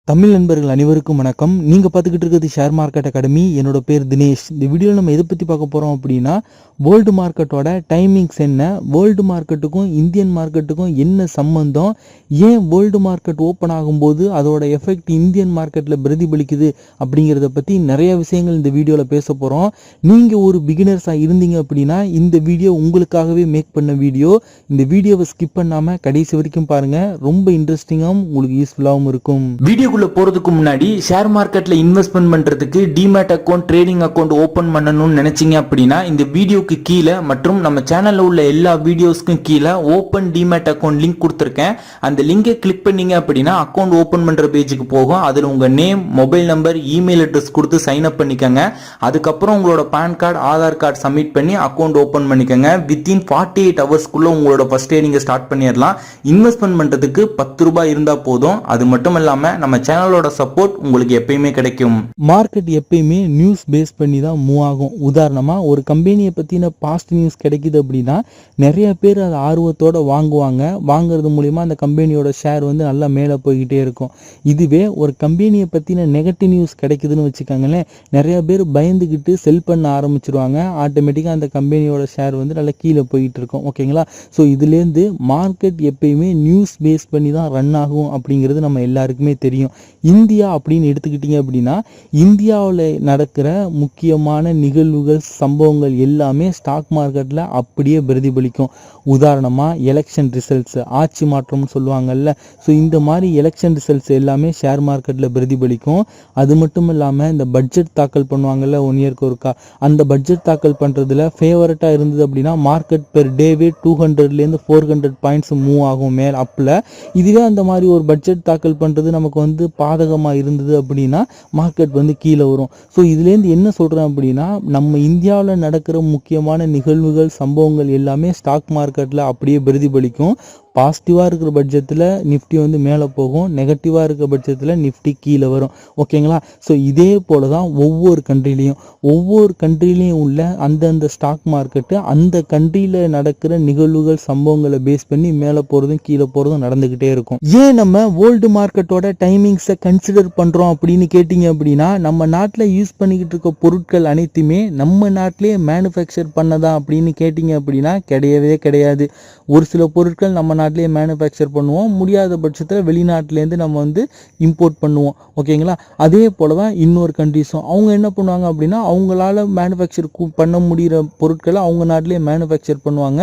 தமிழ் நண்பர்கள் அனைவருக்கும் வணக்கம். நீங்க பார்த்துக்கிட்டு இருக்கிறது ஷேர் மார்க்கெட் அகாடமி. என்னோட பேர் தினேஷ். இந்த வீடியோவில் நம்ம எதை பற்றி பார்க்க போகிறோம் அப்படின்னா, வேர்ல்டு மார்க்கெட்டோட டைமிங்ஸ் என்ன, வேர்ல்டு மார்க்கெட்டுக்கும் இந்தியன் மார்க்கெட்டுக்கும் என்ன சம்பந்தம், ஏன் வேர்ல்டு மார்க்கெட் ஓப்பன் ஆகும்போது அதோட எஃபெக்ட் இந்தியன் மார்க்கெட்டில் பிரதிபலிக்குது அப்படிங்கிறத பற்றி நிறைய விஷயங்கள் இந்த வீடியோவில் பேச போகிறோம். நீங்கள் ஒரு பிகினர்ஸாக இருந்தீங்க அப்படின்னா இந்த வீடியோ உங்களுக்காகவே மேக் பண்ண வீடியோ. இந்த வீடியோவை ஸ்கிப் பண்ணாமல் கடைசி வரைக்கும் பாருங்கள். ரொம்ப இன்ட்ரெஸ்டிங்காகவும் உங்களுக்கு யூஸ்ஃபுல்லாகவும் இருக்கும். வீடியோக்குள்ள போறதுக்கு முன்னாடி ஷேர் மார்க்கெட்ல இன்வெஸ்ட்மெண்ட் பண்றதுக்கு demat account, trading account open பண்ணணும்னு நினைச்சீங்க அப்படின்னா இந்த வீடியோக்கு கீழே மற்றும் நம்ம சேனல்ல உள்ள எல்லா வீடியோஸ்க்கும் கீழே ஓபன் டிமேட் அக்கௌண்ட் லிங்க் கொடுத்துருக்கேன். அந்த லிங்கை கிளிக் பண்ணீங்க அப்படின்னா அக்கௌண்ட் ஓபன் பண்ற பேஜுக்கு போகும். அதுல உங்க name, mobile number, email address கொடுத்து சைன் அப் பண்ணிக்கங்க. அதுக்கப்புறம் உங்களோட பேன் கார்டு, ஆதார் கார்டு சப்மிட் பண்ணி அக்கௌண்ட் ஓபன் பண்ணிக்கங்க. வித்தின் 48 ஹவர்ஸ்க்குள்ள உங்களோட ஃபர்ஸ்ட் டே நீங்க ஸ்டார்ட் பண்ணிடலாம். இன்வெஸ்ட்மெண்ட் பண்றதுக்கு 10 ரூபாய் இருந்தா போதும். அது மட்டும் இல்லாம நம்ம சேனலோட சப்போர்ட் உங்களுக்கு எப்பயுமே கிடைக்கும். மார்க்கெட் எப்பயுமே நியூஸ் பேஸ் பண்ணி தான் மூவ் ஆகும். உதாரணமா ஒரு கம்பெனியை பத்தின பாஸ்ட் நியூஸ் கிடைக்குது அப்படின்னா நிறைய பேர் அதை ஆர்வத்தோட வாங்குவாங்க. வாங்குறது மூலியமா அந்த கம்பெனியோட ஷேர் வந்து நல்லா மேலே போய்கிட்டே இருக்கும். இதுவே ஒரு கம்பெனியை பத்தின நெகட்டிவ் நியூஸ் கிடைக்குதுன்னு வச்சுக்கோங்களேன், நிறைய பேர் பயந்துக்கிட்டு செல் பண்ண ஆரம்பிச்சிருவாங்க. ஆட்டோமேட்டிக்காக அந்த கம்பெனியோட ஷேர் வந்து நல்லா கீழே போய்கிட்டு இருக்கும். ஓகேங்களா? ஸோ இதுலேருந்து மார்க்கெட் எப்பயுமே நியூஸ் பேஸ் பண்ணி தான் ரன் ஆகும் அப்படிங்கிறது நம்ம எல்லாருக்குமே தெரியும். இந்தியா அப்படின்னு எடுத்துக்கிட்டீங்க அப்படின்னா இந்தியாவில் நடக்கிற முக்கியமான நிகழ்வுகள், சம்பவங்கள் எல்லாமே ஸ்டாக் மார்க்கெட்டில் அப்படியே பிரதிபலிக்கும். உதாரணமாக எலெக்ஷன் ரிசல்ட்ஸ், ஆட்சி மாற்றம்னு சொல்லுவாங்கல்ல. ஸோ இந்த மாதிரி எலெக்ஷன் ரிசல்ட்ஸ் எல்லாமே ஷேர் மார்க்கெட்டில் பிரதிபலிக்கும். அது மட்டும் இல்லாமல் இந்த பட்ஜெட் தாக்கல் பண்ணுவாங்கல்ல, 1 இயர்க்கு ஒருக்கா, அந்த பட்ஜெட் தாக்கல் பண்ணுறதுல ஃபேவரட்டாக இருந்தது அப்படின்னா மார்க்கெட் பெர் டேவே 200லேருந்து 400 பாயிண்ட்ஸ் மூவ் ஆகும் மேல் அப்பில். இதுவே அந்த மாதிரி ஒரு பட்ஜெட் தாக்கல் பண்ணுறது நமக்கு வந்து பாதகமாக இருந்தது அப்படின்னா மார்க்கெட் வந்து கீழே வரும். ஸோ இதுலேருந்து என்ன சொல்கிறேன் அப்படின்னா, நம்ம இந்தியாவில் நடக்கிற முக்கியமான நிகழ்வுகள், சம்பவங்கள் எல்லாமே ஸ்டாக் மார்க்கெட்டில் அப்படியே பிரதிபலிக்கும். பாசிட்டிவாக இருக்கிற பட்சத்தில் நிஃப்டி வந்து மேலே போகும், நெகட்டிவாக இருக்கிற பட்சத்தில் நிஃப்டி கீழே வரும். ஓகேங்களா? ஸோ இதே போல தான் ஒவ்வொரு கண்ட்ரிலையும் உள்ள அந்தந்த ஸ்டாக் மார்க்கெட்டு அந்த கண்ட்ரியில் நடக்கிற நிகழ்வுகள், சம்பவங்களை பேஸ் பண்ணி மேலே போகிறதும் கீழே போகிறதும் நடந்துக்கிட்டே இருக்கும். ஏன் நம்ம வேர்ல்டு மார்க்கெட்டோட டைமிங்ஸை கன்சிடர் பண்ணுறோம் அப்படின்னு கேட்டிங்க அப்படின்னா, நம்ம நாட்டில் யூஸ் பண்ணிக்கிட்டு இருக்க பொருட்கள் அனைத்துமே நம்ம நாட்டிலே மேனுஃபேக்சர் பண்ணதா அப்படின்னு கேட்டிங்க அப்படின்னா கிடையவே கிடையாது. ஒரு சில பொருட்கள் நம்ம நாட்டிலேயே மேனுஃபேக்சர் பண்ணுவோம், முடியாத பட்சத்தில் வெளிநாட்டிலேருந்து நம்ம வந்து இம்போர்ட் பண்ணுவோம். ஓகேங்களா? அதே போல் தான் இன்னொரு கண்ட்ரிஸும் அவங்க என்ன பண்ணுவாங்க அப்படின்னா, அவங்களால மேனுஃபேக்சர் பண்ண முடிகிற பொருட்களை அவங்க நாட்டிலேயே மேனுஃபேக்சர் பண்ணுவாங்க,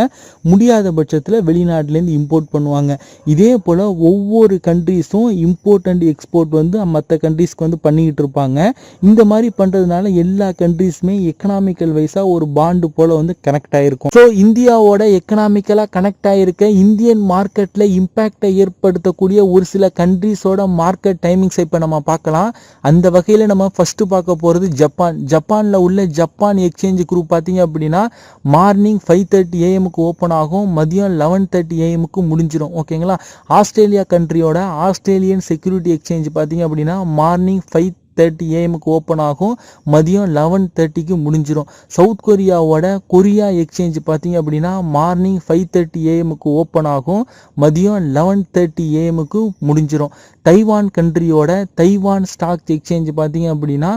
முடியாத பட்சத்தில் வெளிநாட்டிலேருந்து இம்போர்ட் பண்ணுவாங்க. இதே போல் ஒவ்வொரு கண்ட்ரிஸும் இம்போர்ட் அண்ட் எக்ஸ்போர்ட் வந்து மற்ற கண்ட்ரிஸ்க்கு வந்து பண்ணிக்கிட்டு இருப்பாங்க. இந்த மாதிரி பண்ணுறதுனால எல்லா கண்ட்ரிஸுமே எக்கனாமிக்கல் வைஸாக ஒரு பாண்டு போல் வந்து கனெக்ட் ஆகிருக்கும். ஸோ இந்தியாவோட எக்கனாமிக்கலாக கனெக்ட் ஆகிருக்க இந்தியன் மார்க்கெட்டில் இம்பேக்டை ஏற்படுத்தக்கூடிய ஒரு சில கண்ட்ரிஸோட மார்க்கெட் டைமிங்ஸை இப்போ நம்ம பார்க்கலாம். அந்த வகையில் நம்ம ஃபஸ்ட்டு பார்க்க போகிறது ஜப்பானில் உள்ள ஜப்பான் எக்ஸ்சேஞ்ச் குரூப் பார்த்தீங்க அப்படின்னா மார்னிங் 5:30 AM ஓப்பன் ஆகும், மதியம் 11:30 AM முடிஞ்சிடும். ஓகேங்களா? ஆஸ்திரேலியா கண்ட்ரியோட ஆஸ்திரேலியன் செக்யூரிட்டி எக்ஸ்சேஞ்ச் பார்த்தீங்க அப்படின்னா மார்னிங் 5:30 AM ஓப்பன் ஆகும், மதியம் 11:30 முடிஞ்சிடும். சவுத் கொரியாவோட கொரியா எக்ஸ்சேஞ்ச் பார்த்தீங்க அப்படின்னா மார்னிங் 5:30 AM ஓப்பன் ஆகும், மதியம் 11:30 AM முடிஞ்சிடும். தைவான் கண்ட்ரியோட தைவான் ஸ்டாக் எக்ஸ்சேஞ்ச் பார்த்தீங்க அப்படின்னா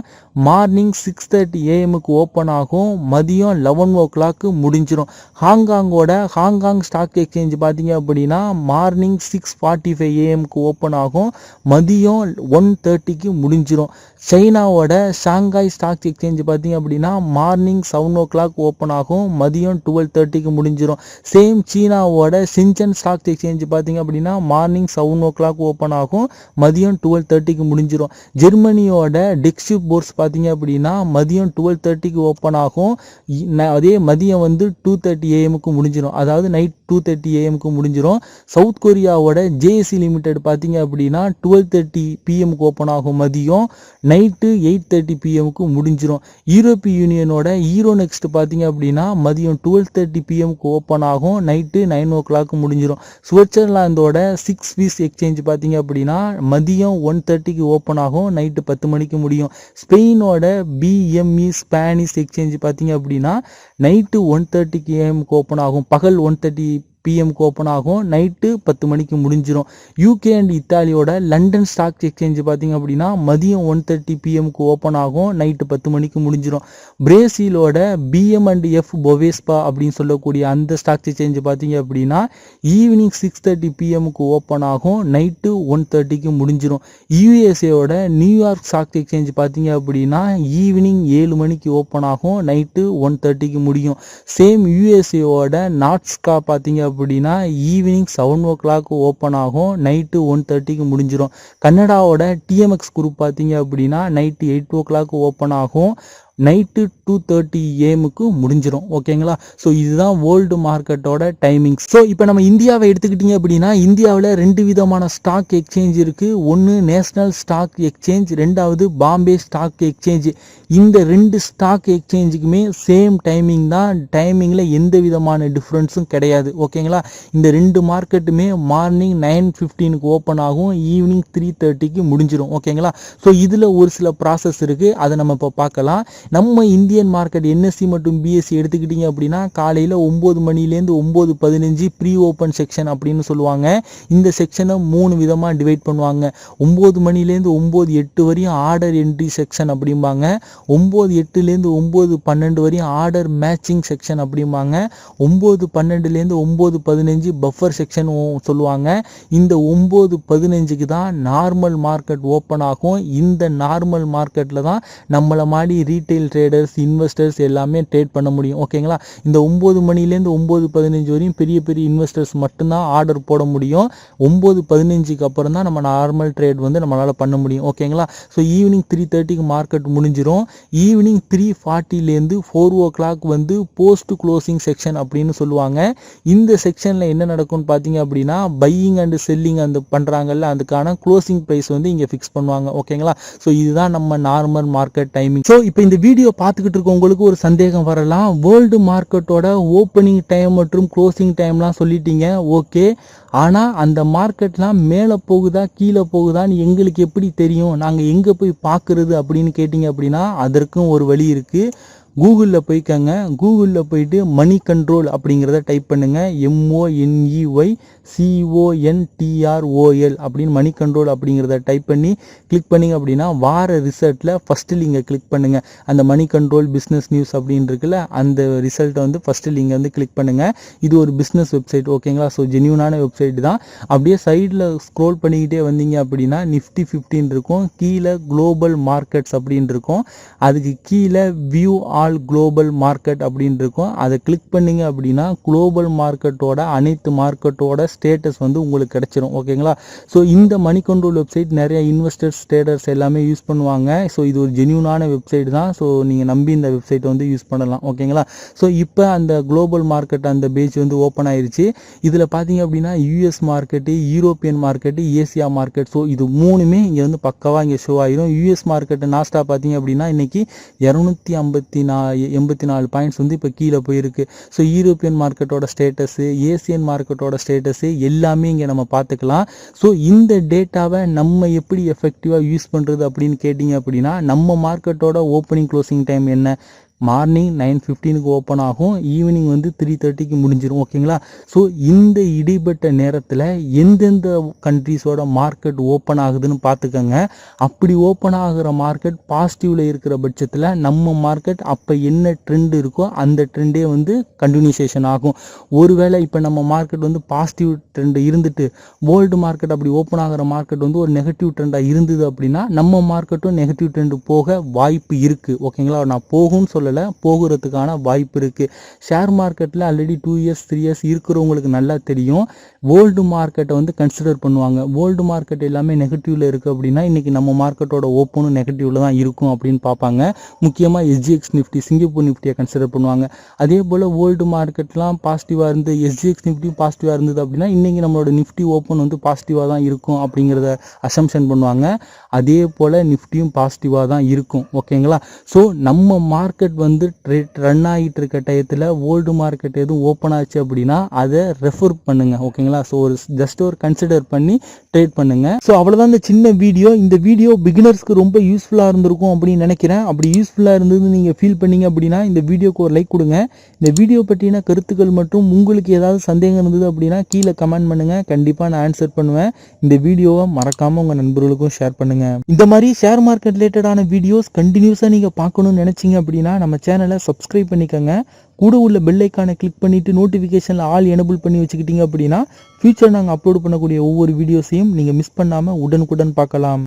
மார்னிங் 6:30 AM ஓப்பன் ஆகும், மதியம் 11 o'clock முடிஞ்சிடும். ஹாங்காங்கோட ஹாங்காங் ஸ்டாக் எக்ஸ்சேஞ்ச் பார்த்தீங்க அப்படின்னா மார்னிங் 6:45 AM ஓப்பன் ஆகும், மதியம் 1:30 முடிஞ்சிடும். சைனாவோட ஷாங்காய் ஸ்டாக் எக்ஸ்சேஞ்ச் பார்த்தீங்க அப்படின்னா மார்னிங் 7 o'clock ஓப்பன் ஆகும், மதியம் 12:30 முடிஞ்சிடும். சேம் சீனாவோட சின்சன் ஸ்டாக் எக்ஸ்சேஞ்ச் பார்த்தீங்க அப்படின்னா மார்னிங் 7 o'clock ஓப்பன் ஆகும், மதியம் 12:30 முடிஞ்சிடும். ஜெர்மனியோட டெக்ஸிப் போர்ஸ் பார்த்தீங்க அப்படின்னா மதியம் 12:30 ஓப்பன் ஆகும், அதே மதியம் வந்து 2:30 AM முடிஞ்சிடும். அதாவது நைட் 2:30 AM முடிஞ்சிடும். சவுத் கொரியாவோட ஜேஎஸ்சி லிமிடெட் பார்த்தீங்க அப்படின்னா 12:30 PM ஓப்பன் ஆகும், மதியம் நைட்டு 8:30 PM முடிஞ்சிடும். யூரோப்பிய யூனியனோட ஈரோ நெக்ஸ்ட் பார்த்தீங்க அப்படின்னா மதியம் 12:30 PM ஓப்பன் ஆகும், நைட்டு 9 o'clock முடிஞ்சிடும். சுவிட்சர்லாந்தோட 6 பீஸ் எக்ஸ்சேஞ்ச் பார்த்தீங்க அப்படின்னா மதியம் 1:30 ஓப்பன் ஆகும், நைட்டு 10 மணிக்கு முடியும். ஸ்பெயினோட பிஎம்இ ஸ்பானிஷ் எக்ஸ்சேஞ்ச் பார்த்தீங்க அப்படின்னா நைட்டு 1:30 AM ஓப்பன் ஆகும், பகல் 1:30 பிஎம்க்கு ஓப்பன் ஆகும், நைட்டு 10 மணிக்கு முடிஞ்சிடும். யூகே அண்ட் இத்தாலியோட லண்டன் ஸ்டாக் எக்ஸ்சேஞ்ச் பார்த்தீங்க அப்படின்னா மதியம் 1:30 பிஎம்க்கு ஓப்பன் ஆகும், நைட்டு 10 மணிக்கு முடிஞ்சிடும். பிரேசிலோட பிஎம் அண்ட் எஃப் பொவேஸ்பா அப்படின்னு சொல்லக்கூடிய அந்த ஸ்டாக் எக்ஸ்சேஞ்ச் பார்த்தீங்க அப்படின்னா ஈவினிங் 6:30 பிஎம்க்கு ஓப்பன் ஆகும், நைட்டு 1:30க்கு முடிஞ்சிடும். யூஎஸ்ஏவோட நியூயார்க் ஸ்டாக் எக்ஸ்சேஞ்ச் பார்த்தீங்க அப்படின்னா ஈவினிங் 7 மணிக்கு ஓப்பன் ஆகும், நைட்டு 1:30க்கு முடியும். சேம் யூஎஸ்ஏவோட நாட்ஸ்கா பார்த்தீங்க அப்படின்னா ஈவினிங் 7 o'clock ஓப்பன் ஆகும், நைட்டு 1:30க்கு முடிஞ்சிடும். கனடாவோட டிஎம்எக்ஸ் குரூப் பார்த்தீங்க அப்படின்னா நைட்டு 8 o'clock ஓப்பன் ஆகும், நைட்டு 2:30 AM முடிஞ்சிடும். ஓகேங்களா? ஸோ இதுதான் வேர்ல்டு மார்க்கெட்டோட டைமிங்ஸ். ஸோ இப்போ நம்ம இந்தியாவை எடுத்துக்கிட்டிங்க அப்படின்னா இந்தியாவில் 2 விதமான ஸ்டாக் எக்ஸ்சேஞ்ச் இருக்குது. ஒன்று நேஷ்னல் ஸ்டாக் எக்ஸ்சேஞ்ச், ரெண்டாவது பாம்பே ஸ்டாக் எக்ஸ்சேஞ்ச். இந்த 2 ஸ்டாக் எக்ஸ்சேஞ்சுக்குமே சேம் டைமிங் தான், டைமிங்கில் எந்த விதமான டிஃப்ரென்ஸும் கிடையாது. ஓகேங்களா? இந்த 2 மார்க்கெட்டுமே மார்னிங் 9:15 ஓப்பன் ஆகும், ஈவினிங் 3:30 முடிஞ்சிடும். ஓகேங்களா? ஸோ இதில் ஒரு சில ப்ராசஸ் இருக்குது, அதை நம்ம இப்போ பார்க்கலாம். நம்ம இந்தியன் மார்க்கெட் என்எஸ்சி மற்றும் பிஎஸ்சி எடுத்துக்கிட்டிங்க அப்படின்னா காலையில் 9 மணிலேருந்து 9:15 ப்ரீ ஓப்பன் செக்ஷன் அப்படின்னு சொல்லுவாங்க. இந்த செக்ஷனை 3 விதமாக டிவைட் பண்ணுவாங்க. 9 மணிலேருந்து 9:08 வரையும் ஆர்டர் என்ட்ரி செக்ஷன் அப்படிம்பாங்க, 9:08லேருந்து 9:12 வரையும் ஆர்டர் மேட்சிங் செக்ஷன் அப்படிம்பாங்க, 9:12லேருந்து 9:15 பஃபர் செக்ஷன் சொல்லுவாங்க. இந்த 9:15க்கு தான் நார்மல் மார்க்கெட் ஓப்பன் ஆகும். இந்த நார்மல் மார்க்கெட்டில் தான் நம்மளை மாதிரி ரீட்டைல் ட்ரேடர்ஸ், இன்வெஸ்டர்ஸ் எல்லாமே ட்ரேட் பண்ண முடியும். ஓகேங்களா? இந்த 9 மணிலேருந்து 9:15 வரையும் பெரிய பெரிய இன்வெஸ்டர்ஸ் மட்டும்தான் ஆர்டர் போட முடியும். 9:15க்கு அப்புறம் தான் நம்ம நார்மல் ட்ரேட் வந்து நம்மளால் பண்ண முடியும். ஓகேங்களா? ஸோ ஈவினிங் 3:30க்கு மார்க்கெட் முடிஞ்சிடும். ஈவினிங் 3:40லேருந்து 4 o'clock வந்து போஸ்ட் க்ளோசிங் செக்ஷன் அப்படின்னு சொல்லுவாங்க. இந்த செக்ஷனில் என்ன நடக்கும்னு பார்த்தீங்க அப்படின்னா பையிங் அண்ட் செல்லிங் அந்த பண்ணுறாங்கல்ல, அதுக்கான க்ளோசிங் ப்ரைஸ் வந்து இங்கே ஃபிக்ஸ் பண்ணுவாங்க. ஓகேங்களா? ஸோ இதுதான் நம்ம நார்மல் மார்க்கெட் டைமிங். ஸோ இப்போ இந்த வீடியோ பார்த்துக்கிட்டு இருக்கவங்களுக்கு ஒரு சந்தேகம் வரலாம், வேர்ல்டு மார்க்கெட்டோட ஓப்பனிங் டைம் மற்றும் க்ளோசிங் டைம்லாம் சொல்லிட்டீங்க, ஓகே, ஆனால் அந்த மார்க்கெட்லாம் மேலே போகுதா கீழே போகுதான்னு எங்களுக்கு எப்படி தெரியும், நாங்கள் எங்கே போய் பார்க்குறது அப்படின்னு கேட்டிங்க அப்படின்னா அதற்கும் ஒரு வழி இருக்குது. கூகுளில் போய்க்கங்க, கூகுளில் போயிட்டு மணி கண்ட்ரோல் அப்படிங்கிறத டைப் பண்ணுங்கள், MONEYCONTROL அப்படின்னு மணி கண்ட்ரோல் அப்படிங்கிறத டைப் பண்ணி கிளிக் பண்ணிங்க அப்படின்னா வார ரிசல்ட்டில் ஃபஸ்ட்டு லிங்கை கிளிக் பண்ணுங்கள். அந்த மணி கண்ட்ரோல் பிஸ்னஸ் நியூஸ் அப்படின்னு இருக்குல்ல, அந்த ரிசல்ட்டை வந்து ஃபஸ்ட்டு லிங்கை வந்து கிளிக் பண்ணுங்கள். இது ஒரு பிஸ்னஸ் வெப்சைட். ஓகேங்களா? ஸோ ஜென்யூனான வெப்சைட் தான். அப்படியே சைடில் ஸ்க்ரோல் பண்ணிக்கிட்டே வந்தீங்க அப்படின்னா நிஃப்டி 15 இருக்கும், கீழே குளோபல் மார்க்கெட்ஸ் அப்படின்னு இருக்கும், அதுக்கு கீழே வியூ ஆல் குளோபல் மார்க்கெட் அப்படின்னு இருக்கும். அதை கிளிக் பண்ணிங்க அப்படின்னா குளோபல் மார்க்கெட்டோட அனைத்து மார்க்கெட்டோட ஸ்டேட்டஸ் வந்து உங்களுக்கு கிடைச்சிரும். ஓகேங்களா? ஸோ இந்த மணி கண்ட்ரோல் வெப்சைட் நிறைய இன்வெஸ்டர்ஸ், ட்ரேடர்ஸ் எல்லாமே யூஸ் பண்ணுவாங்க. ஸோ இது ஒரு ஜென்யூனான வெப்சைட் தான். ஸோ நீங்கள் நம்பி இந்த வெப்சைட்டை வந்து யூஸ் பண்ணலாம். ஓகேங்களா? ஸோ இப்போ அந்த குளோபல் மார்க்கெட் அந்த பேஜ் வந்து ஓப்பன் ஆயிருச்சு. இதில் பார்த்தீங்க அப்படின்னா US market, European market, Asia market, so இது 3மே இங்கே வந்து பக்கவாக இங்கே ஷோ ஆயிரும். யூஎஸ் மார்க்கெட்டு நாஸ்டா பார்த்தீங்க அப்படின்னா இன்னைக்கு 284 பாயிண்ட்ஸ் வந்து இப்போ கீழே போயிருக்கு. ஸோ யூரோப்பியன் மார்க்கெட்டோட ஸ்டேட்டஸு, ஏசியன் மார்க்கெட்டோட ஸ்டேட்டஸு எல்லாமே இங்கே நம்ம பார்த்துக்கலாம். ஸோ இந்த டேட்டாவை நம்ம எப்படி எஃபெக்டிவாக யூஸ் பண்ணுறது அப்படின்னு கேட்டிங்க அப்படின்னா நம்ம மார்க்கெட்டோட ஓப்பனிங் க்ளோசிங் டைம் என்ன, மார்னிங் 9:15 ஓப்பன் ஆகும், ஈவினிங் வந்து 3:30 முடிஞ்சிடும். ஓகேங்களா? ஸோ இந்த இடைப்பட்ட நேரத்தில் எந்தெந்த கண்ட்ரீஸோட மார்க்கெட் ஓப்பன் ஆகுதுன்னு பார்த்துக்கோங்க. அப்படி ஓப்பன் ஆகிற மார்க்கெட் பாசிட்டிவில் இருக்கிற பட்சத்தில் நம்ம மார்க்கெட் அப்போ என்ன ட்ரெண்ட் இருக்கோ அந்த ட்ரெண்டே வந்து கண்டினியூஷேஷன் ஆகும். ஒருவேளை இப்போ நம்ம மார்க்கெட் வந்து பாசிட்டிவ் ட்ரெண்ட் இருந்துட்டு வேர்ல்டு மார்க்கெட் அப்படி ஓப்பன் ஆகிற மார்க்கெட் வந்து ஒரு நெகட்டிவ் ட்ரெண்டாக இருந்தது அப்படின்னா நம்ம மார்க்கெட்டும் நெகட்டிவ் ட்ரெண்டு போக வாய்ப்பு இருக்குது. ஓகேங்களா? நான் போகும்னு சொல்ல போகிறதுக்கான வாய்ப்பு இருக்கு. ஷேர் மார்க்கெட்ல ஆல்ரெடி 2 இயர்ஸ் 3 இயர்ஸ் இருக்கிறவங்களுக்கு நல்லா தெரியும், வேர்ல்டு மார்க்கெட்டை வந்து கன்சிடர் பண்ணுவாங்க. வேர்ல்டு மார்க்கெட் எல்லாமே நெகட்டிவ்ல இருக்கு அப்படின்னா இன்னைக்கு நம்ம மார்க்கெட்டோட ஓப்பனும் நெகட்டிவ்ல தான் இருக்கும் அப்படின்னு பார்ப்பாங்க. முக்கியமாக எஸ்ஜிஎக்ஸ் நிஃப்டி, சிங்கப்பூர் நிஃப்டியை கன்சிடர் பண்ணுவாங்க. அதே போல் வேர்ல்டு மார்க்கெட்லாம் பாசிட்டிவாக இருந்து எஸ்ஜிஎக்ஸ் நிஃப்டி பாசிட்டிவாக இருந்தது அப்படின்னா இன்னைக்கு நம்மளோட நிஃப்டி ஓப்பன் வந்து பாசிட்டிவாக தான் இருக்கும் அப்படிங்கிறத அசம்ஷன் பண்ணுவாங்க. அதே போல் நிஃப்டியும் பாசிட்டிவாக தான் இருக்கும். ஓகேங்களா? ஸோ நம்ம மார்க்கெட் வந்து ரன் ஆகிட்டு இருக்க டயத்தில் வேர்ல்டு மார்க்கெட் எதுவும் ஓப்பன் ஆச்சு அப்படின்னா அதை ரெஃபர் பண்ணுங்க. ஓகேங்களா? ஸோ ஜஸ்ட் ஒரு கன்சிடர் பண்ணி ட்ரேட் பண்ணுங்க. ஸோ அவ்வளோதான் இந்த சின்ன வீடியோ. இந்த வீடியோ பிகினர்ஸ்க்கு ரொம்ப யூஸ்ஃபுல்லாக இருந்திருக்கும் அப்படின்னு நினைக்கிறேன். அப்படி யூஸ்ஃபுல்லாக இருந்தது நீங்கள் ஃபீல் பண்ணீங்க அப்படின்னா இந்த வீடியோக்கு ஒரு லைக் கொடுங்க. இந்த வீடியோ பற்றின கருத்துக்கள் மற்றும் உங்களுக்கு ஏதாவது சந்தேகம் இருந்தது அப்படின்னா கீழே கமெண்ட் பண்ணுங்க. கண்டிப்பாக நான் ஆன்சர் பண்ணுவேன். இந்த வீடியோவை மறக்காமல் உங்கள் நண்பர்களுக்கும் ஷேர் பண்ணுங்க. இந்த மாதிரி ஷேர் மார்க்கெட் ரிலேட்டடான வீடியோஸ் கண்டினியூஸாக நீங்கள் பார்க்கணும்னு நினச்சிங்க அப்படின்னா நம்ம சேனலை சப்ஸ்கிரைப் பண்ணிக்கோங்க. கூட உள்ள பெல் ஐக்கானை கிளிக் பண்ணிவிட்டு நோட்டிஃபிகேஷனில் ஆல் எனேபிள் பண்ணி வச்சுக்கிட்டீங்க அப்படின்னா ஃபியூச்சர் நாங்கள் அப்லோட் பண்ணக்கூடிய ஒவ்வொரு வீடியோஸையும் நீங்கள் மிஸ் பண்ணாமல் உடனுக்குடன் பார்க்கலாம்.